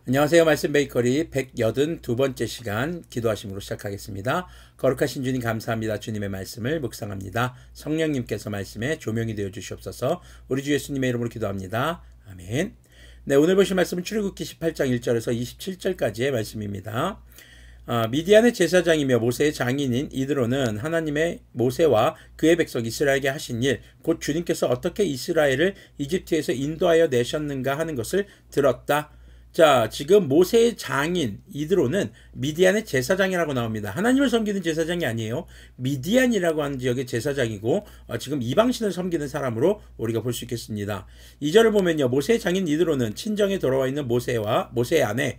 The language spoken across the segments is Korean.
안녕하세요. 말씀 베이커리 182번째 시간 기도하심으로 시작하겠습니다. 거룩하신 주님 감사합니다. 주님의 말씀을 묵상합니다. 성령님께서 말씀에 조명이 되어 주시옵소서. 우리 주 예수님의 이름으로 기도합니다. 아멘. 네, 오늘 보실 말씀은 출애굽기 18장 1절에서 27절까지의 말씀입니다. 미디안의 제사장이며 모세의 장인인 이드로는 하나님의 모세와 그의 백성 이스라엘에게 하신 일, 곧 주님께서 어떻게 이스라엘을 이집트에서 인도하여 내셨는가 하는 것을 들었다. 자, 지금 모세의 장인 이드로는 미디안의 제사장이라고 나옵니다. 하나님을 섬기는 제사장이 아니에요. 미디안이라고 하는 지역의 제사장이고 지금 이방신을 섬기는 사람으로 우리가 볼 수 있겠습니다. 2절을 보면요. 모세의 장인 이드로는 친정에 돌아와 있는 모세의 아내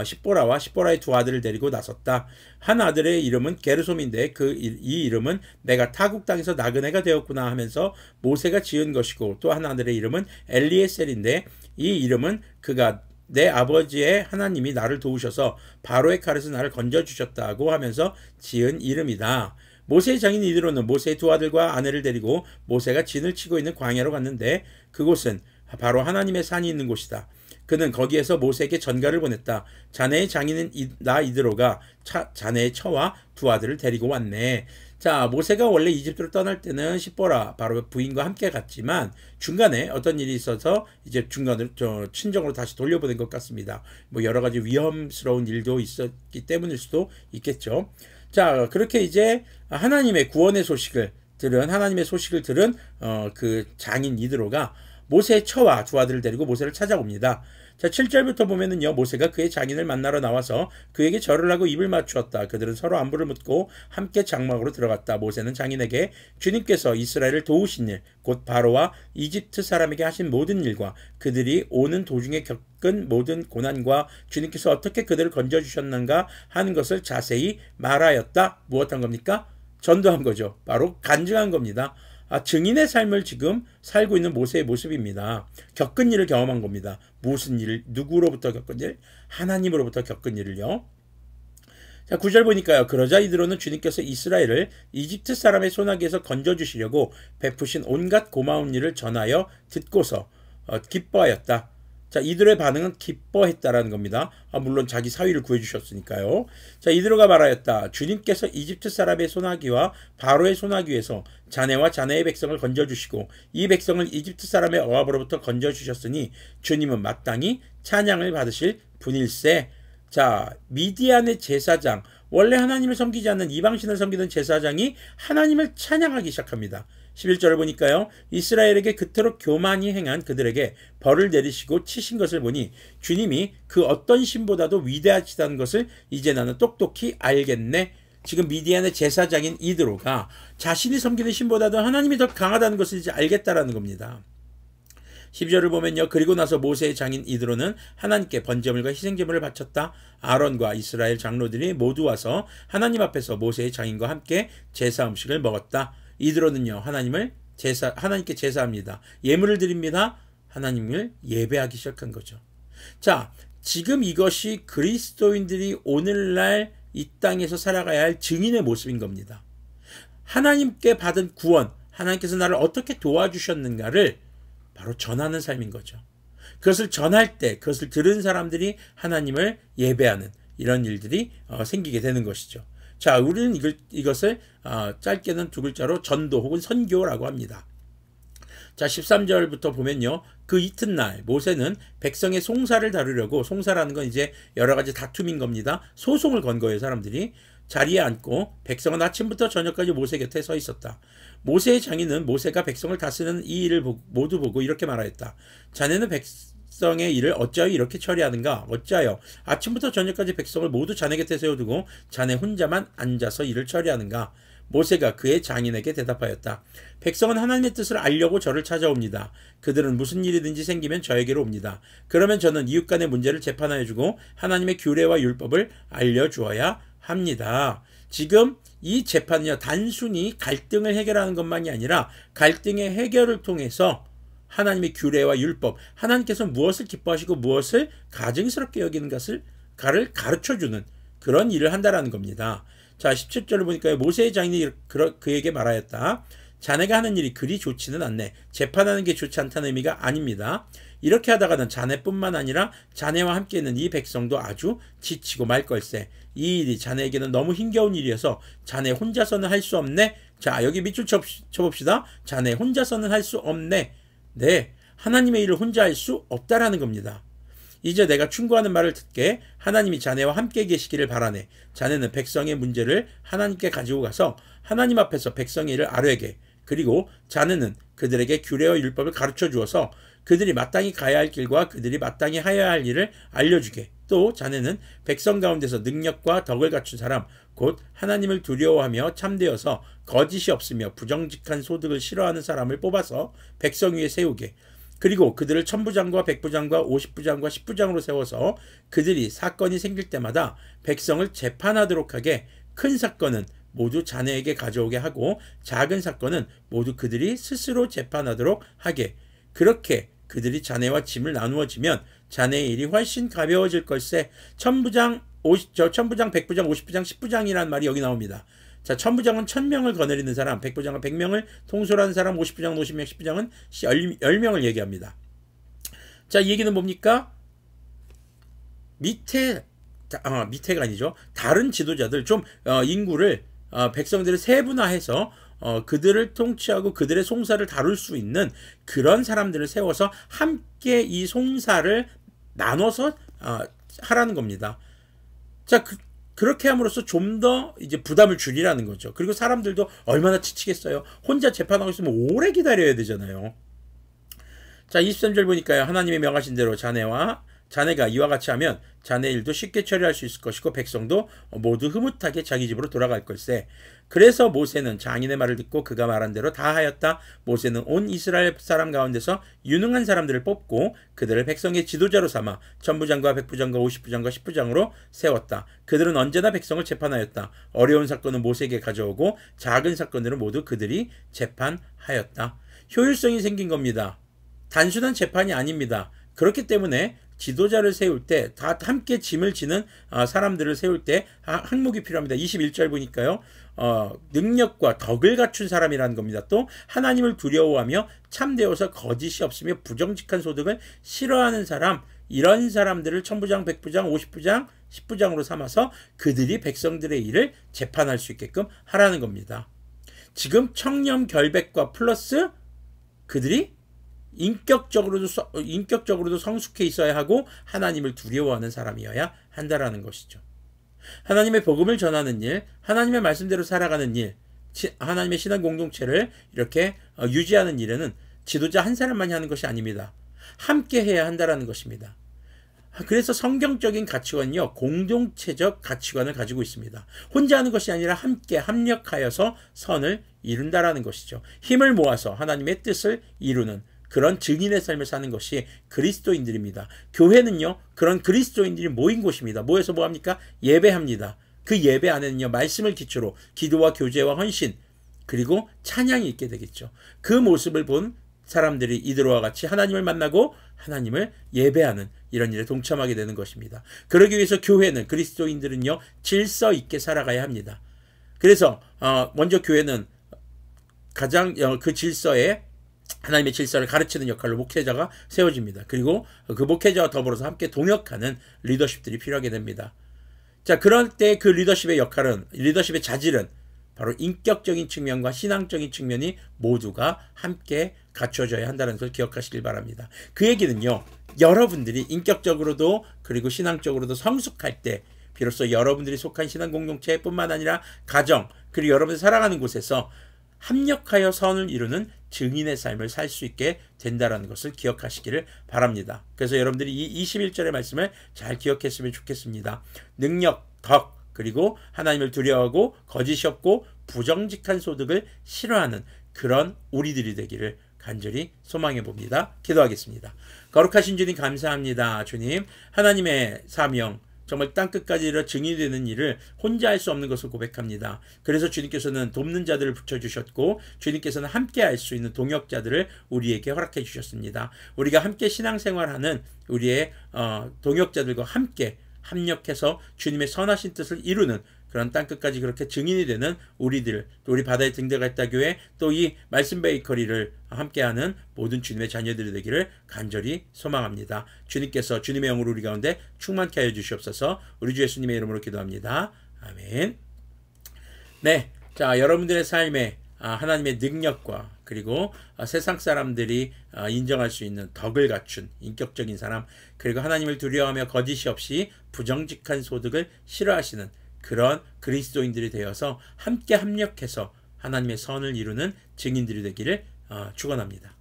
십보라와 십보라의 두 아들을 데리고 나섰다. 한 아들의 이름은 게르솜인데 이 이름은 내가 타국 땅에서 나그네가 되었구나 하면서 모세가 지은 것이고, 또 한 아들의 이름은 엘리에셀인데 이 이름은 그가 내 아버지의 하나님이 나를 도우셔서 바로의 칼에서 나를 건져주셨다고 하면서 지은 이름이다. 모세의 장인 이드로는 모세의 두 아들과 아내를 데리고 모세가 진을 치고 있는 광야로 갔는데 그곳은 바로 하나님의 산이 있는 곳이다. 그는 거기에서 모세에게 전가를 보냈다. 자네의 장인은 나 이드로가 자네의 처와 두 아들을 데리고 왔네. 자, 모세가 원래 이집트로 떠날 때는 십보라 바로 부인과 함께 갔지만 중간에 어떤 일이 있어서 이제 중간으로 친정으로 다시 돌려보낸 것 같습니다. 뭐 여러 가지 위험스러운 일도 있었기 때문일 수도 있겠죠. 자, 그렇게 이제 하나님의 소식을 들은 그 장인 이드로가 모세의 처와 두 아들을 데리고 모세를 찾아옵니다. 자, 7절부터 보면은요, 모세가 그의 장인을 만나러 나와서 그에게 절을 하고 입을 맞추었다. 그들은 서로 안부를 묻고 함께 장막으로 들어갔다. 모세는 장인에게 주님께서 이스라엘을 도우신 일, 곧 바로와 이집트 사람에게 하신 모든 일과 그들이 오는 도중에 겪은 모든 고난과 주님께서 어떻게 그들을 건져주셨는가 하는 것을 자세히 말하였다. 무엇한 겁니까? 전도한 거죠. 바로 간증한 겁니다. 증인의 삶을 지금 살고 있는 모세의 모습입니다. 겪은 일을 경험한 겁니다. 무슨 일, 누구로부터 겪은 일? 하나님으로부터 겪은 일을요. 자, 9절 보니까요. 그러자 이드로는 주님께서 이스라엘을 이집트 사람의 손아귀에서 건져주시려고 베푸신 온갖 고마운 일을 전하여 듣고서 기뻐하였다. 자, 이드로의 반응은 기뻐했다라는 겁니다. 물론 자기 사위를 구해주셨으니까요. 자, 이드로가 말하였다. 주님께서 이집트 사람의 손아귀와 바로의 손아귀에서 자네와 자네의 백성을 건져주시고 이 백성을 이집트 사람의 억압으로부터 건져주셨으니 주님은 마땅히 찬양을 받으실 분일세. 자, 미디안의 제사장, 원래 하나님을 섬기지 않는 이방신을 섬기는 제사장이 하나님을 찬양하기 시작합니다. 11절을 보니까요. 이스라엘에게 그토록 교만히 행한 그들에게 벌을 내리시고 치신 것을 보니 주님이 그 어떤 신보다도 위대하시다는 것을 이제 나는 똑똑히 알겠네. 지금 미디안의 제사장인 이드로가 자신이 섬기는 신보다도 하나님이 더 강하다는 것을 이제 알겠다라는 겁니다. 12절을 보면요. 그리고 나서 모세의 장인 이드로는 하나님께 번제물과 희생제물을 바쳤다. 아론과 이스라엘 장로들이 모두 와서 하나님 앞에서 모세의 장인과 함께 제사 음식을 먹었다. 이드로는요. 하나님께 제사합니다. 예물을 드립니다. 하나님을 예배하기 시작한 거죠. 자, 지금 이것이 그리스도인들이 오늘날 이 땅에서 살아가야 할 증인의 모습인 겁니다. 하나님께 받은 구원, 하나님께서 나를 어떻게 도와주셨는가를 바로 전하는 삶인 거죠. 그것을 전할 때 그것을 들은 사람들이 하나님을 예배하는 이런 일들이 생기게 되는 것이죠. 자, 우리는 이것을 짧게는 두 글자로 전도 혹은 선교라고 합니다. 자, 13절부터 보면요. 그 이튿날 모세는 백성의 송사를 다루려고, 송사라는 건 이제 여러 가지 다툼인 겁니다. 소송을 건 거예요, 사람들이. 자리에 앉고 백성은 아침부터 저녁까지 모세 곁에 서 있었다. 모세의 장인은 모세가 백성을 다스리는 이 일을 모두 보고 이렇게 말하였다. 자네는 백성의 일을 어찌하여 이렇게 처리하는가? 어찌하여 아침부터 저녁까지 백성을 모두 자네 곁에 세워두고 자네 혼자만 앉아서 일을 처리하는가? 모세가 그의 장인에게 대답하였다. 백성은 하나님의 뜻을 알려고 저를 찾아옵니다. 그들은 무슨 일이든지 생기면 저에게로 옵니다. 그러면 저는 이웃 간의 문제를 재판하여주고 하나님의 규례와 율법을 알려주어야 합니다. 지금 이 재판은요, 단순히 갈등을 해결하는 것만이 아니라 갈등의 해결을 통해서 하나님의 규례와 율법, 하나님께서 무엇을 기뻐하시고 무엇을 가증스럽게 여기는 것을 가르쳐주는 그런 일을 한다라는 겁니다. 자, 17절을 보니까 모세의 장인이 그에게 말하였다. 자네가 하는 일이 그리 좋지는 않네. 재판하는 게 좋지 않다는 의미가 아닙니다. 이렇게 하다가는 자네뿐만 아니라 자네와 함께 있는 이 백성도 아주 지치고 말 걸세. 이 일이 자네에게는 너무 힘겨운 일이어서 자네 혼자서는 할 수 없네. 자, 여기 밑줄 쳐봅시다. 자네 혼자서는 할 수 없네. 네, 하나님의 일을 혼자 할 수 없다라는 겁니다. 이제 내가 충고하는 말을 듣게. 하나님이 자네와 함께 계시기를 바라네. 자네는 백성의 문제를 하나님께 가지고 가서 하나님 앞에서 백성의 일을 아뢰게. 그리고 자네는 그들에게 규례와 율법을 가르쳐 주어서 그들이 마땅히 가야 할 길과 그들이 마땅히 하여야 할 일을 알려주게. 또 자네는 백성 가운데서 능력과 덕을 갖춘 사람, 곧 하나님을 두려워하며 참되어서 거짓이 없으며 부정직한 소득을 싫어하는 사람을 뽑아서 백성 위에 세우게. 그리고 그들을 천부장과 백부장과 50부장과 10부장으로 세워서 그들이 사건이 생길 때마다 백성을 재판하도록 하게. 큰 사건은 모두 자네에게 가져오게 하고 작은 사건은 모두 그들이 스스로 재판하도록 하게. 그렇게 그들이 자네와 짐을 나누어지면 자네의 일이 훨씬 가벼워질 걸세. 천부장, 백부장, 50부장, 10부장이라는 말이 여기 나옵니다. 자, 천부장은 1000명을 거느리는 사람, 백부장은 100명을 통솔하는 사람, 50부장은 50명, 10부장은 10명을 얘기합니다. 자, 이 얘기는 뭡니까? 밑에가 아니죠. 다른 지도자들, 좀 인구를 백성들을 세분화해서 그들을 통치하고 그들의 송사를 다룰 수 있는 그런 사람들을 세워서 함께 이 송사를 나눠서 하라는 겁니다. 자, 그렇게 함으로써 좀 더 이제 부담을 줄이라는 거죠. 그리고 사람들도 얼마나 지치겠어요. 혼자 재판하고 있으면 오래 기다려야 되잖아요. 자, 23절 보니까요. 하나님의 명하신 대로 자네가 이와 같이 하면 자네 일도 쉽게 처리할 수 있을 것이고 백성도 모두 흐뭇하게 자기 집으로 돌아갈 걸세. 그래서 모세는 장인의 말을 듣고 그가 말한 대로 다 하였다. 모세는 온 이스라엘 사람 가운데서 유능한 사람들을 뽑고 그들을 백성의 지도자로 삼아 천부장과 백부장과 50부장과 10부장으로 세웠다. 그들은 언제나 백성을 재판하였다. 어려운 사건은 모세에게 가져오고 작은 사건들은 모두 그들이 재판하였다. 효율성이 생긴 겁니다. 단순한 재판이 아닙니다. 그렇기 때문에 지도자를 세울 때 다 함께 짐을 지는 사람들을 세울 때 항목이 필요합니다. 21절 보니까요. 능력과 덕을 갖춘 사람이라는 겁니다. 또 하나님을 두려워하며 참되어서 거짓이 없으며 부정직한 소득을 싫어하는 사람, 이런 사람들을 천부장, 백부장, 50부장, 10부장으로 삼아서 그들이 백성들의 일을 재판할 수 있게끔 하라는 겁니다. 지금 청렴 결백과 플러스 그들이 인격적으로도 성숙해 있어야 하고 하나님을 두려워하는 사람이어야 한다라는 것이죠. 하나님의 복음을 전하는 일, 하나님의 말씀대로 살아가는 일, 하나님의 신앙 공동체를 이렇게 유지하는 일에는 지도자 한 사람만이 하는 것이 아닙니다. 함께 해야 한다라는 것입니다. 그래서 성경적인 가치관은요, 공동체적 가치관을 가지고 있습니다. 혼자 하는 것이 아니라 함께 합력하여서 선을 이룬다라는 것이죠. 힘을 모아서 하나님의 뜻을 이루는 그런 증인의 삶을 사는 것이 그리스도인들입니다. 교회는요, 그런 그리스도인들이 모인 곳입니다. 모여서 뭐합니까? 예배합니다. 그 예배 안에는요, 말씀을 기초로 기도와 교제와 헌신, 그리고 찬양이 있게 되겠죠. 그 모습을 본 사람들이 이들과 같이 하나님을 만나고 하나님을 예배하는 이런 일에 동참하게 되는 것입니다. 그러기 위해서 교회는, 그리스도인들은요, 질서 있게 살아가야 합니다. 그래서 먼저 교회는 가장 그 질서에 하나님의 질서를 가르치는 역할로 목회자가 세워집니다. 그리고 그 목회자와 더불어서 함께 동역하는 리더십들이 필요하게 됩니다. 자, 그럴 때 그 리더십의 역할은, 리더십의 자질은 바로 인격적인 측면과 신앙적인 측면이 모두가 함께 갖춰져야 한다는 것을 기억하시길 바랍니다. 그 얘기는요, 여러분들이 인격적으로도 그리고 신앙적으로도 성숙할 때 비로소 여러분들이 속한 신앙 공동체뿐만 아니라 가정, 그리고 여러분들이 살아가는 곳에서 합력하여 선을 이루는 증인의 삶을 살 수 있게 된다는 것을 기억하시기를 바랍니다. 그래서 여러분들이 이 21절의 말씀을 잘 기억했으면 좋겠습니다. 능력, 덕, 그리고 하나님을 두려워하고 거짓이 없고 부정직한 소득을 싫어하는 그런 우리들이 되기를 간절히 소망해 봅니다. 기도하겠습니다. 거룩하신 주님 감사합니다. 주님, 하나님의 사명, 정말 땅끝까지 이르러 증인이 되는 일을 혼자 할 수 없는 것을 고백합니다. 그래서 주님께서는 돕는 자들을 붙여주셨고 주님께서는 함께 할 수 있는 동역자들을 우리에게 허락해 주셨습니다. 우리가 함께 신앙생활하는 우리의 동역자들과 함께 합력해서 주님의 선하신 뜻을 이루는 그런 땅끝까지 그렇게 증인이 되는 우리들, 또 우리 바다의 등대가 교회, 또 이 말씀 베이커리를 함께하는 모든 주님의 자녀들이 되기를 간절히 소망합니다. 주님께서 주님의 영으로 우리 가운데 충만케 하여 주시옵소서. 우리 주 예수님의 이름으로 기도합니다. 아멘. 네, 자, 여러분들의 삶에 하나님의 능력과 그리고 세상 사람들이 인정할 수 있는 덕을 갖춘 인격적인 사람, 그리고 하나님을 두려워하며 거짓이 없이 부정직한 소득을 싫어하시는 그런 그리스도인들이 되어서 함께 합력해서 하나님의 선을 이루는 증인들이 되기를 축원합니다.